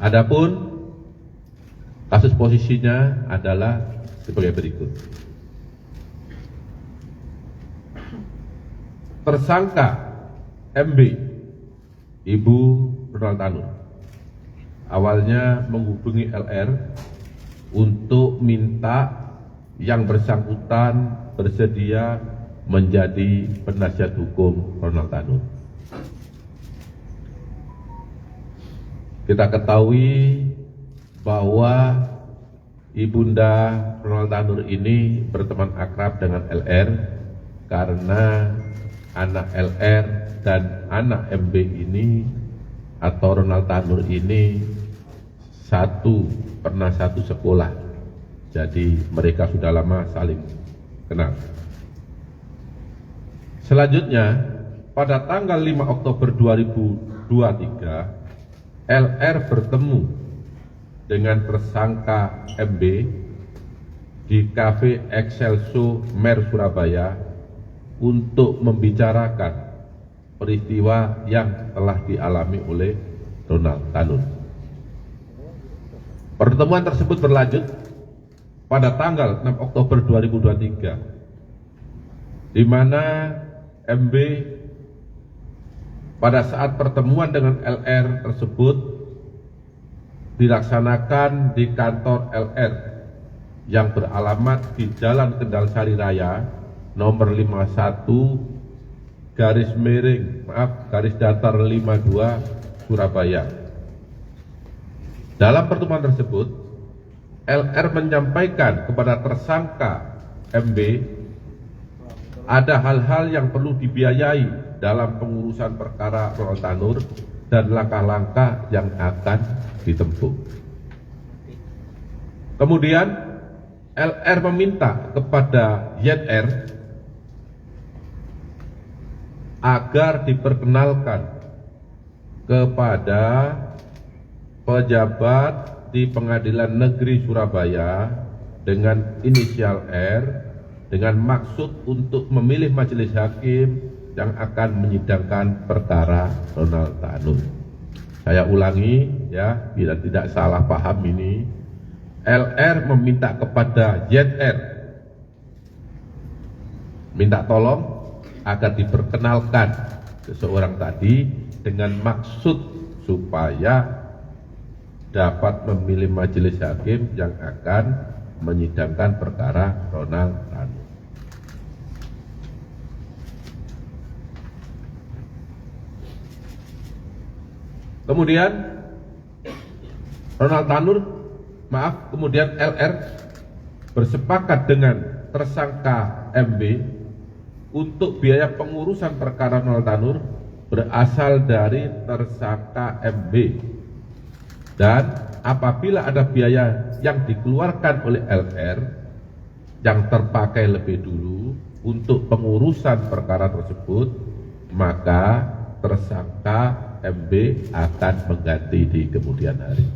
Adapun kasus posisinya adalah sebagai berikut. Tersangka MB, Ibu Ronald Tanur, awalnya menghubungi LR untuk minta yang bersangkutan bersedia menjadi penasihat hukum Ronald Tanur. Kita ketahui bahwa Ibunda Ronald Tanur ini berteman akrab dengan LR karena anak LR dan anak MB ini atau Ronald Tanur ini pernah satu sekolah. Jadi mereka sudah lama saling kenal. Selanjutnya, pada tanggal 5 Oktober 2023, LR bertemu dengan tersangka MB di Cafe Excelso Mer Surabaya untuk membicarakan peristiwa yang telah dialami oleh Ronald Tanur. Pertemuan tersebut berlanjut pada tanggal 6 Oktober 2023, di mana MB pada saat pertemuan dengan LR tersebut dilaksanakan di kantor LR yang beralamat di Jalan Kendal Sari Raya nomor 51 garis datar 52 Surabaya. Dalam pertemuan tersebut, LR menyampaikan kepada tersangka MB ada hal-hal yang perlu dibiayai dalam pengurusan perkara Ronald Tanur dan langkah-langkah yang akan ditempuh. Kemudian LR meminta kepada YR agar diperkenalkan kepada pejabat di Pengadilan Negeri Surabaya dengan inisial R dengan maksud untuk memilih majelis hakim yang akan menyidangkan perkara Ronald Tanur. Saya ulangi ya, bila tidak salah paham ini, LR meminta kepada YR minta tolong agar diperkenalkan seseorang tadi dengan maksud supaya dapat memilih majelis hakim yang akan menyidangkan perkara Ronald Tanur. Kemudian kemudian LR bersepakat dengan tersangka MB untuk biaya pengurusan perkara Ronald Tanur berasal dari tersangka MB, dan apabila ada biaya yang dikeluarkan oleh LR yang terpakai lebih dulu untuk pengurusan perkara tersebut, maka tersangka MB akan mengganti di kemudian hari.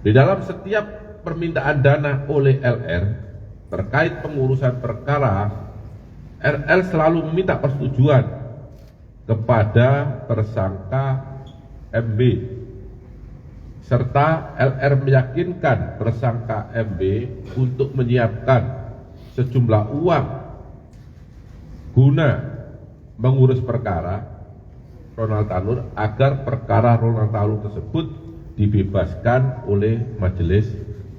Di dalam setiap permintaan dana oleh LR terkait pengurusan perkara, RL selalu meminta persetujuan kepada tersangka MB, serta LR meyakinkan tersangka MB untuk menyiapkan sejumlah uang guna mengurus perkara Ronald Tanur agar perkara Ronald Tanur tersebut dibebaskan oleh majelis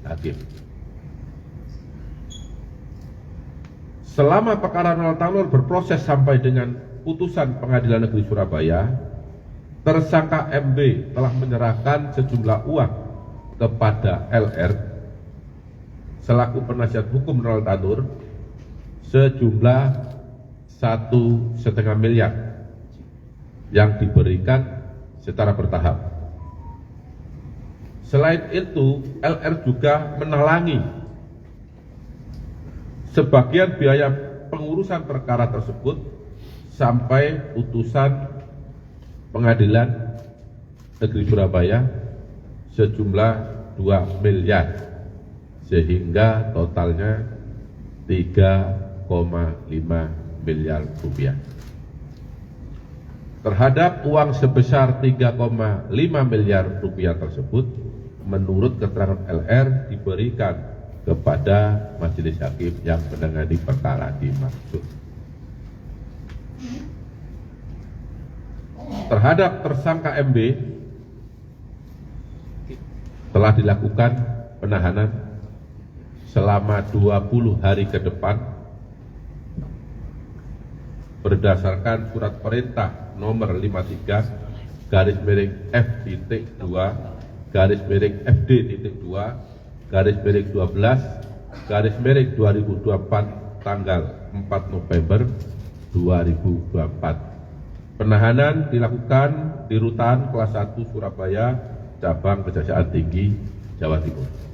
hakim. Selama perkara Ronald Tanur berproses sampai dengan putusan Pengadilan Negeri Surabaya, tersangka MB telah menyerahkan sejumlah uang kepada LR selaku penasihat hukum Ronald Tanur sejumlah 1,5 miliar yang diberikan secara bertahap. Selain itu, LR juga menalangi sebagian biaya pengurusan perkara tersebut sampai putusan Pengadilan Negeri Surabaya sejumlah 2 miliar, sehingga totalnya 3,5 miliar rupiah. Terhadap uang sebesar 3,5 miliar rupiah tersebut, menurut keterangan LR diberikan kepada majelis hakim yang menangani perkara dimaksud. Terhadap tersangka MB telah dilakukan penahanan selama 20 hari ke depan berdasarkan surat perintah nomor 53-BD-2-FD.2-12-2024 tanggal 4 November 2024. Penahanan dilakukan di Rutan Kelas 1 Surabaya, Cabang Kejaksaan Tinggi, Jawa Timur.